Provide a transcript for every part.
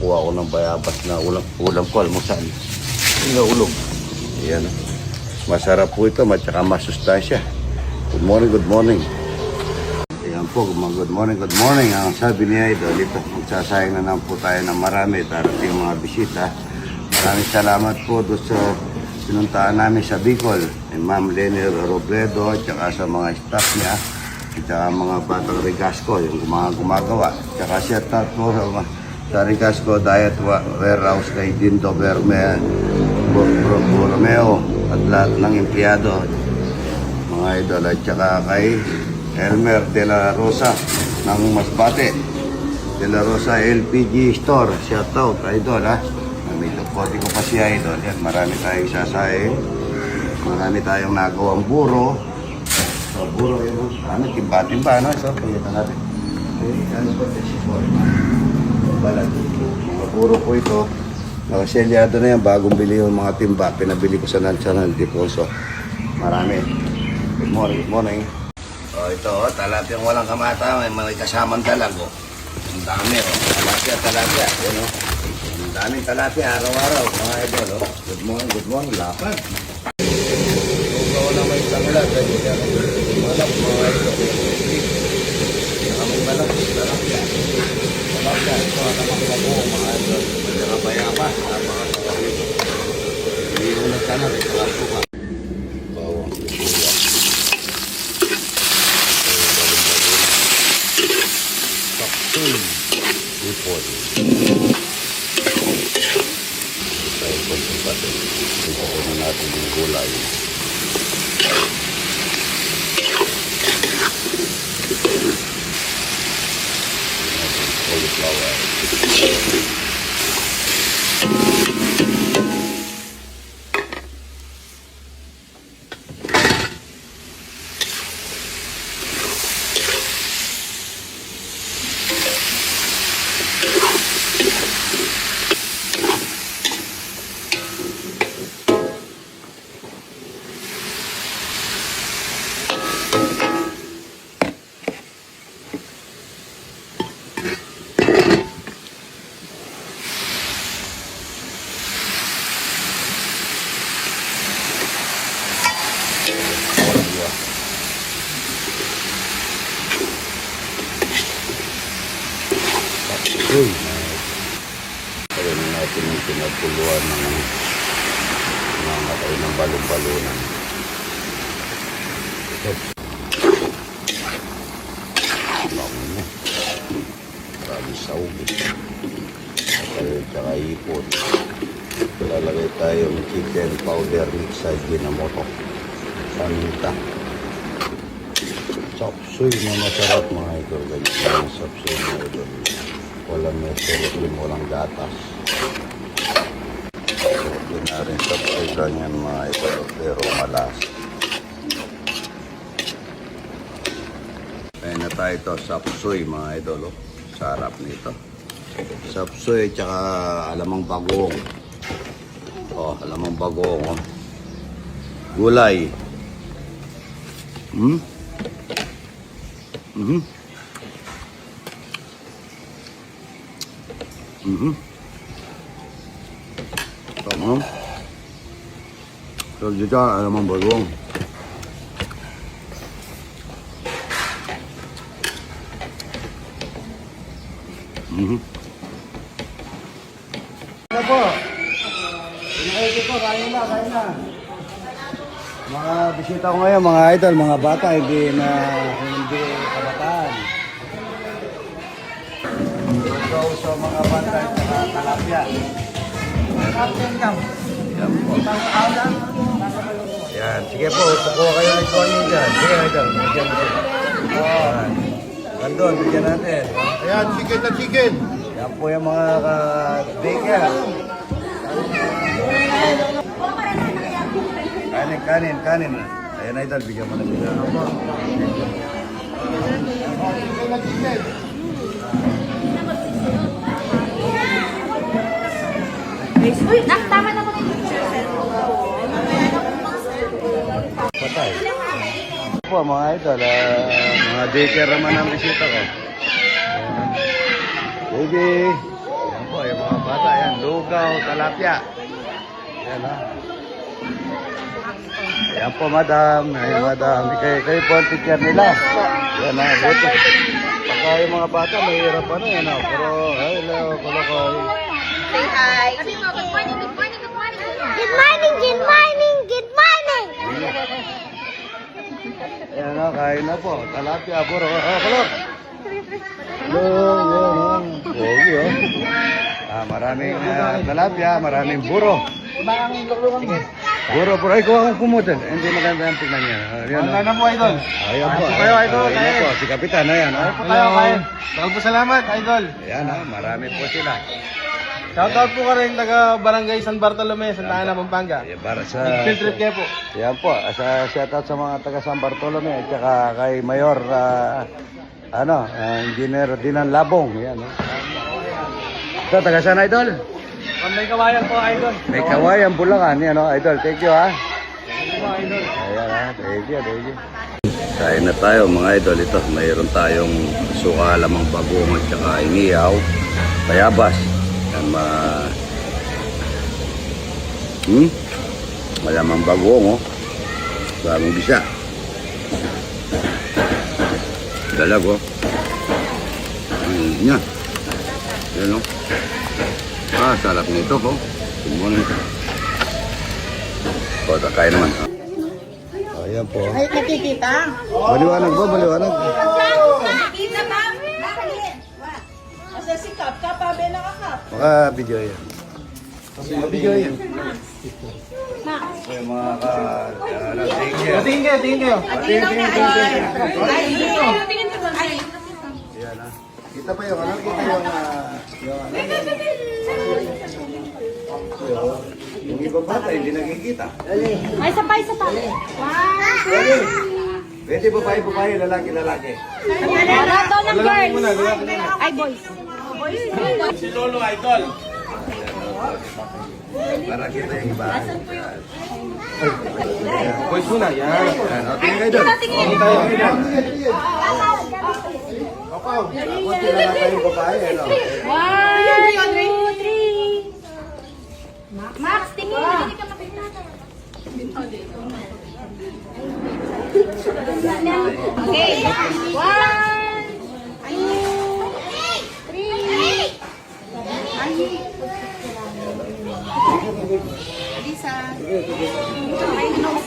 nakakuha ko ng bayabas na ulam ko, almusal. Yung ulog. Ayan. Masarap po ito, matsaka masustansya. Good morning, good morning. Ayan po, good morning, good morning. Ang sabi niya ito, dito, magsasayang na naman po tayo ng marami. Darating mga bisita. Maraming salamat po doon sa pinuntaan namin sa Bicol. Ma'am Lenny Robredo, tsaka sa mga staff niya. Tsaka mga batang Rigasco, yung gumagawa. Tsaka siya po sa Rigasco Diet Warehouse kay Dindo Borromeo at lahat ng empleyado, mga idol. At tsaka kay Elmer De La Rosa ng Masbate, De La Rosa LPG Store. Shout out, idol, ha. Medyo kote ko pa siya, idol. Yan, marami tayong sasayin. Marami tayong nagawang buro. So, buro yun. Ano, timba-timba, no? So, pagkita natin. Okay, ano po, balag. Mga buro po ito. Nakaselyado na yan. Bagong bili yung mga timba. Pinabili ko sa National Deposo. Marami. Good morning, good morning. O, ito, talapyang walang kamata. May kasamang dalag, o. Ang dami, o. Talapya. Yan, o. Ang daming talapya, araw-araw. Mga idol, o. Good morning. Lapad. Ikaw na may tanglad. Malap, mga idol. Malap, talapya. Talapya. Ito ang nakapagpo, mga idol. Bayabas, mga kapatid. Hindi mo nagtanong, talapya ka. Bawang kuya. Saksun. Ipon. Tayo po sa patin. Ito na natin yung gulay. Cauliflower. Uy, kaya na natin yung pinagpuluan ng namatay ng balon-balonan. Ito. Lang mo. Marami sawag. Tsaka ipon. Lalagay tayong chicken powder mix sa Ginamoto. Paminta. Chopsuey na masarap, mga idol. Ganyan yung chopsuey, mga idol. Walang meserotin, walang gatas. Hindi na rin chopsuey ganyan, mga idol. Pero malas. Kaya na tayo ito, chopsuey, mga idol. Sarap nito. Chopsuey, tsaka alamang bagong. Alamang bagong. Gulay. Tamam. So, dito alamang bagong. Ano po? Pinakiki po, kain na. Mga bisita ko ngayon, mga idol, mga bata, hindi kabataan. Ito sa mga bata, saka talapya. Yan po. Yan, sige po, kukuha kayo ng corning dyan. Sige, idol, bigyan mo sila. Gandun, bigyan natin. Ayan, chicken na chicken. Yan po yung mga baker. Kanin. Ayan, idol, bigyan mo na sila. Chicken na chicken. Uy, tama na po. Patay. Po, mga idol, mga baker naman ang bisita ko. Baby. Yan po, yung mga Langaw, Talapia. Yan ha. Yan po, madam. Ay, madam. Kayo po ang teacher nila. Yan ha. Buti. Pagka yung mga bata, mahirap ano yan ha. Pero, ay, leo, kolokoy. Say hi. Sabi mo, good morning, good morning, good morning. Good morning, good morning, good morning. Yan ha, kain na po. Talapia, puro. Oh, kulok. Hello, yan ha. Pogi oh. Maraming talapia, maraming buro. Buro, pero ay kuha kong kumutan. Hindi maganda ang tingnan niya. Ayan Ano na po, idol? Ayan po. Ano kayo, idol? Ayan po, si Kapitan, ayan. Ano po tayo, kain? Salamat, idol. Ayan ha, marami po sila. Shoutout po ka rin taga Barangay San Bartolome, Santa Ana, Pampanga. Ayan, para sa... Field trip kayo po. Ayan po, shoutout sa mga taga San Bartolome at saka kay Mayor, Engineer Dinan Labong. Ayan ha. Ito, taga saan, idol? May kawayan po, idol. May kawayan Bulacan, yan o, idol. Thank you ha. Thank you po, idol. Ayan ha, thank you, thank you. Kain na tayo mga idol. Ito, mayroon tayong suka, lamang bagong at saka inihaw, bayabas. Yan malamang bagong oh. Bagong bisa. Dalag oh. Niya. Yan oh. Sarap nito po. Tingnan nito. O, takay naman. Ayan po. Ay, nakikita. Maliwanag ba? Maliwanag. Nakikita ba? Asa si Kap? Kapabe na ka, Kap. Maka-video yan. Maka-video yan. Yung mga Tingin kayo, tingin kayo. Yan ha. Kita pa yung ano? Kita yung yung iba bata, hindi nakikita. Ay, isa pa. Pwede babae, lalaki. Rato ng girls. Ay, boys. Si Lolo, idol. Para kita yung iba. Boys muna, yan. Tingin kayo doon. Tingin tayo. Kunti na lang tayong babae, ano? 1, 2, 3. Max, tingin. Hindi ka makita. Okay. 1, 2, 3. Alisa.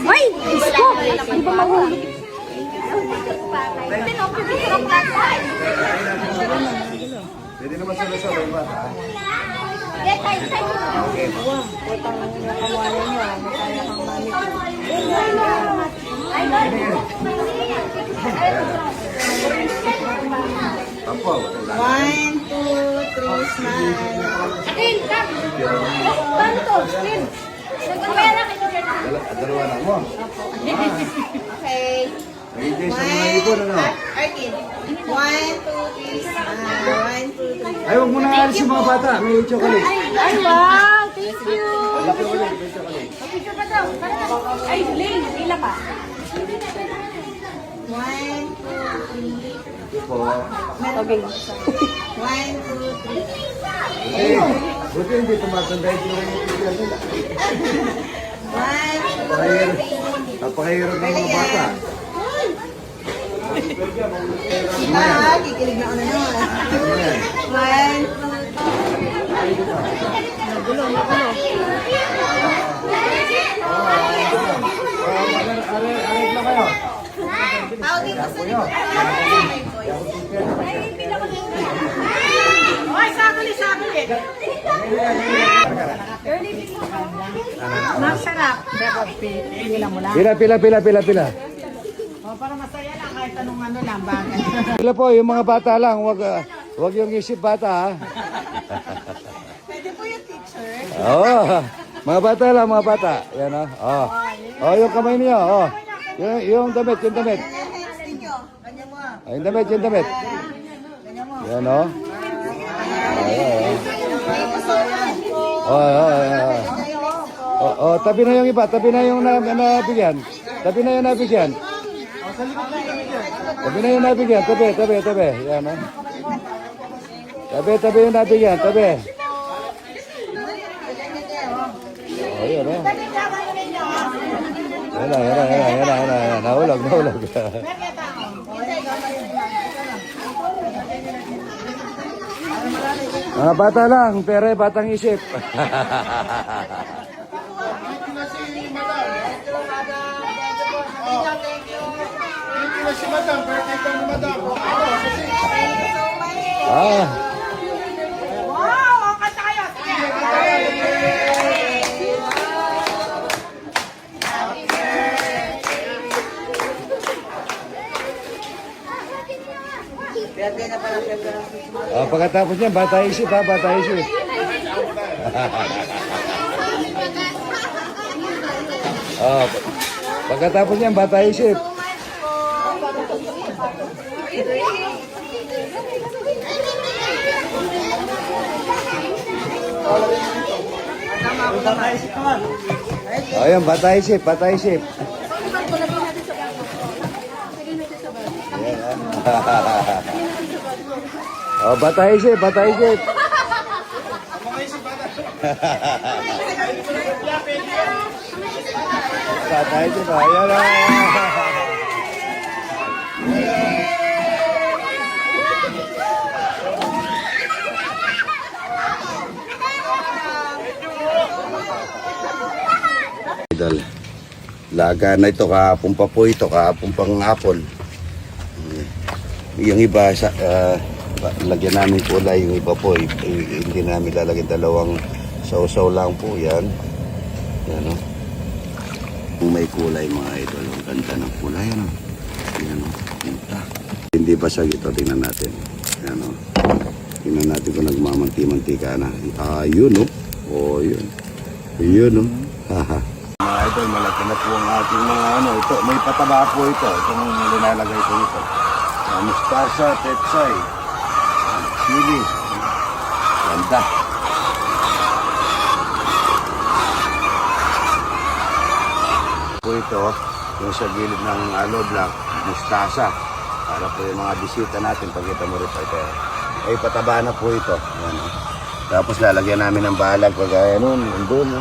Ay! Isko! Hindi ba mahulog? Pwede naman salo-salo yung bata. Apo, 1, 2, 3, smile. Tin, come. Paano to? Tin. Nagkakaya na kayo. dalawa na mo. Okay. Hindi sa mga ibon, ano? Arkin. 1, 2, 3, smile. 1, 2, 3. Ay, huwag mo na alis yung mga bata. May chocolate. Ay, wow. Thank you. May chocolate, may chocolate. Picture pa daw. Ay, Lane. Ila pa. 1, 2, 3. Po. Okay. 1, 2, 3. Eh, buti hindi tumatanda yung picture nila. 1, 2, 3. Napakahirap ng mga bata. Kikilig na ako na naman. 1, 2. Tao dito sa likod. Oy, sabali. Masarap. Pila mo lang. Pila. O, para masaya lang kahit anong ano lang, bagay. Pila po, yung mga bata lang. Wag yung isip bata, ha? Pwede po yung teacher. Oo. Mga bata lang, mga bata. Yan, ha? Oh. Oh, yung kamay niyo, oh. Yung damit. Ganyan mo. Ay, yung damit. Ganyan mo. Yan, oh. Oh, tabi na yung iba. Tabi na yung nabigyan. Tabi. Yan, oh. Tabi yung nabigyan. Ayun, oh. Yan. Nahulog. Mga bata lang, pero batang isip. Ah. Pagkatapos niya, bata isip ha, bata isip. Pagkatapos niya, bata isip. Ayan, bata isip. Bata isip. Bata isip, ayan na. Idol, laga na ito, kahapon pa po ito, kahapon pang hapon. Yung iba, lagyan namin kulay, yung iba po, hindi namin lalagyan, dalawang sausaw lang po, yan. Yan, o. Kung may kulay, mga idol, ang ganda ng kulay, ano. Yan, o. Hindi ba siya ito, tingnan natin. Yan, o. Tingnan natin kung nagmamanti-mantika na. Yun, o. O, yun. Yun, o. Haha. Mga idol, malaki na po ang ating mga ito. May pataba po ito. Itong nilalagay ko ito. Mustasa, petsay, chili. Ganda. Po ito, yung sa gilid ng aloe black, mustasa. Para po yung mga bisita natin, pagkita mo rin po ito. Ay, pataba na po ito. Yan, tapos lalagyan namin ng balag kagaya nun, doon.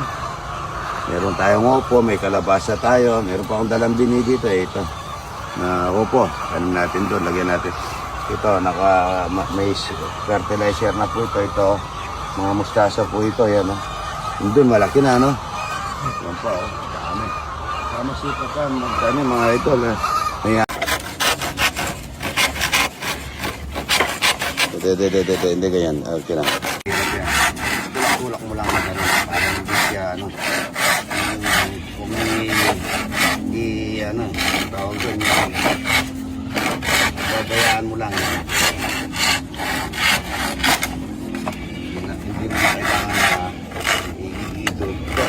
Meron tayong opo, may kalabasa tayo. Meron pa akong dalang bini dito ito. Na opo, kanin natin doon, lagyan natin. Ito, may fertilizer na po ito. Ito, mga mustasa po ito. Yan, doon, malaki na, no? Yan pa, dami. Kama sipa ka, magkano mga ito. Hindi ganyan. Okay lang. Tulak mo lang para hindi siya, kung tawag doon, babayaan mo lang. Hindi mo kailangan na i-idod ko.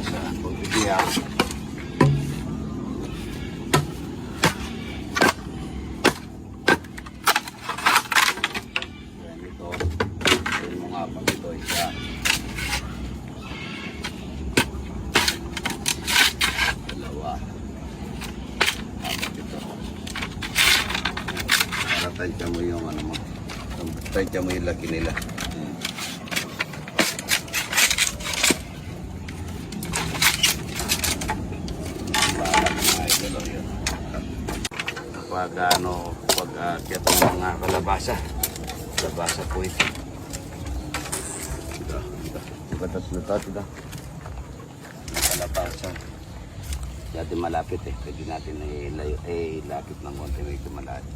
Sa pagbibiyak. Tansya mo yung tansya mo yung laki nila. Pag kaya itong mga kalabasa po ito. Batas na ito. Kalabasa. Dati malapit pwede natin ilapit ng konti, medyo malapit.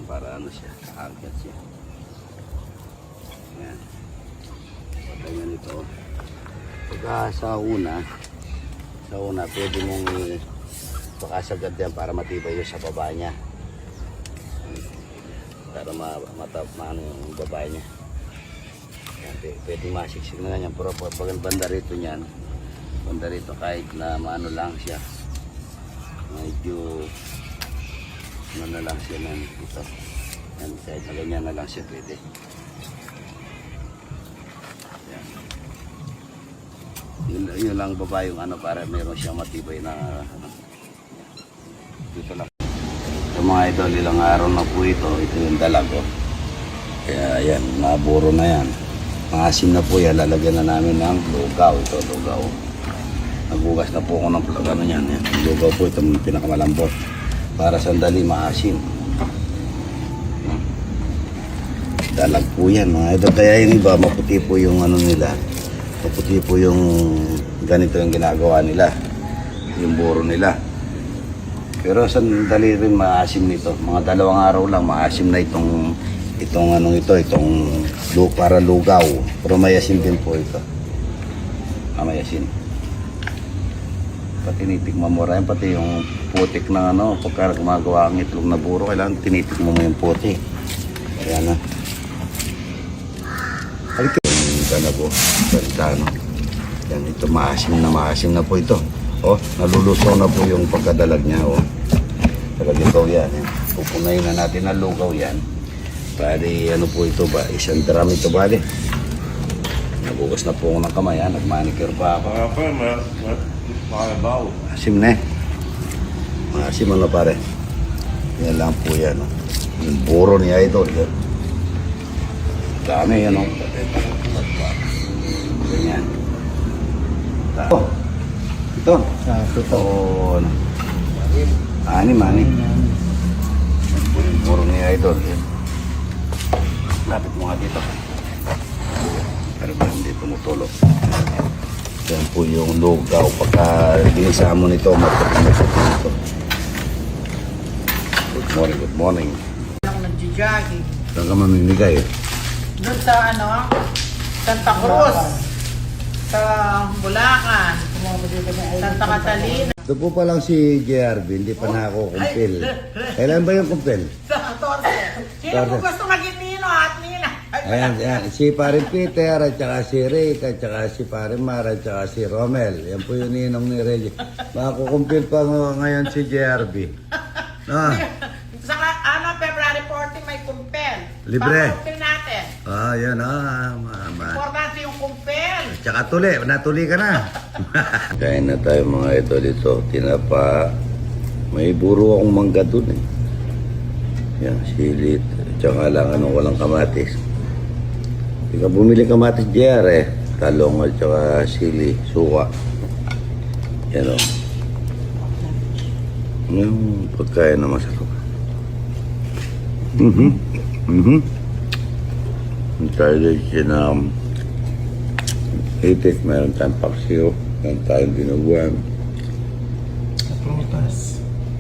Para siya, kaangkat siya. Yan. Patayan ito. Pagka sa una, pwede mong pakasagad yan para matibay yung sa baba niya. Para matapman yung baba niya. Yan, pwede masiksik na ganyan. Pero pag banda rito niyan, banda rito kahit na maano lang siya. Medyo na lang siya ng ito. Yan, kahit na ganyan na lang siya pwede. Yan. Yun lang baba yung para meron siyang matibay na dito lang. Sa mga idol, ilang araw na po ito. Ito yung dalag. Kaya yan, naburo na yan. Maasim na po yan, lalagyan na namin ng lugaw. Ito, lugaw. Nagugas na po ako ng ano yan. Yan. Lugaw po, ito yung pinakamalambot. Para sandali maasim. Dalag po yan mga idol. Kaya yung iba, maputi po yung ano nila. Maputi po yung ganito yung ginagawa nila. Yung buro nila. Pero sandali rin maasim nito. Mga 2 araw lang maasim na itong para lugaw. Pero may asin din po ito. May asin. Pati tinitikman mo rin, pati yung putik na pagka gumagawa ang itlog na buro, kailangan tinitikman mo yung putik. Ayan na. Halika. Ganda na po. Ganda, no? Yan, ito maasim na po ito. Nalulusaw na po yung pagkadalag niya, Talagitaw yan. Pupunayin na natin ang lugaw yan. Bali, po ito ba? Isang drum ito, bali. Nagugas na po ako ng kamay, nagmanicure pa ako. Asim na Maasim pare. Yan lang po yan. Yung buro ni Idol. Dami yan, Ganyan. Ito. Anim. Yung buro ni Idol. Lapit mo nga dito. Pero ba hindi tumutulog? Yan po yung lugaw. Pagka ginisa mo nito, maputi nito. Good morning. Ako nagja-jogging. Saan ka mamimigay? Doon sa Santa Cruz. Sa Bulacan. Santa Catalina. Ito po pa lang si JRB, hindi pa na ako kumpil. Kailan ba yung kumpil? Sa 14. Sino po gusto maging nino at nina? Ayan. Si Parin Peter, at saka si Rick, at saka si Parin Mara, at saka si Romel. Yan po yung ninong ni Reggie. Makukumpil pa ngayon si JRB. Sa February 14 may kumpel. Libre. Pakumpil natin. Yan Importante yung kumpel. Tsaka natuli ka na. Kain na tayo mga ito dito. Tinapa. May buro akong mangga dun Yan, silit. Tsaka lang walang kamatis. Hindi ka bumili kamatis JR Talong at tsaka sili, suka. Yan Yung pagkain na masarap. Tayo na itik, meron tayong paksiw, meron tayong dinuguan.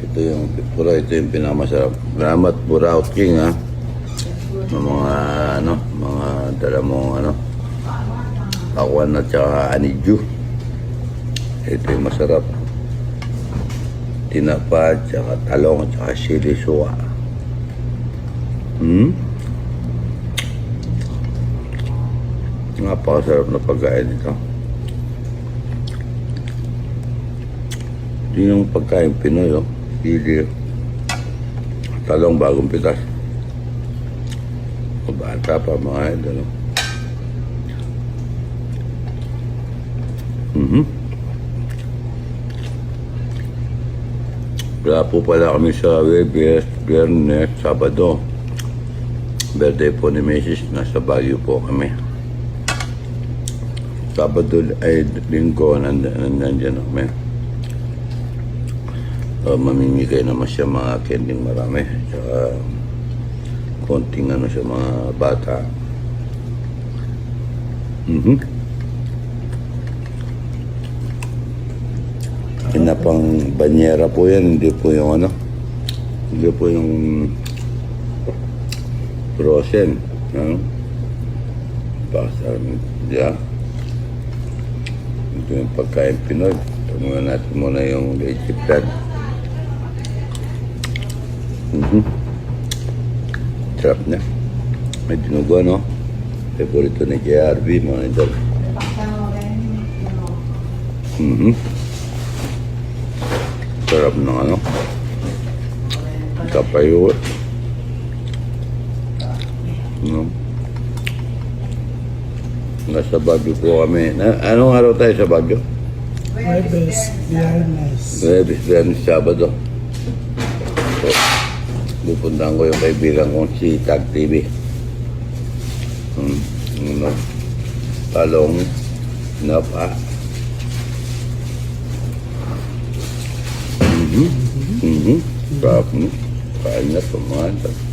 Ito yung pinakamasarap. Salamat Buraut King ng mga dala mong pakwan at saka anidju. Ito yung masarap. Tinapa, tsaka talong, tsaka sili suwa. Napakasarap na pagkain ito. Ito yung pagkain Pinoy, sili, talong bagong pitas. Bata pa mga idol. Wala po pala kami sa Biyernes, Sabado. Birthday po ni Mrs. Nasa Baguio po kami. Sabado ay linggo, nandyan kami. Mamimigay naman siya mga kending marami. Tsaka konting sa mga bata. Pinapang banyera po yan, hindi po yung hindi po yung frozen. Pasar niya. Ito yung pagkain Pinoy. Tumunan natin muna yung leche plan. Sarap na. May dinugo, Favorito ni JRB, mga idol. Sarap ng kapayot. Nasa Baguio po kami. Anong araw tayo sa Baguio? Jueves, Viernes. Viernes, Sabado. So, pupuntahan ko yung kaibigan kong si Tag TV. talong na pa. Sarap mo. Kain na ito mga idol.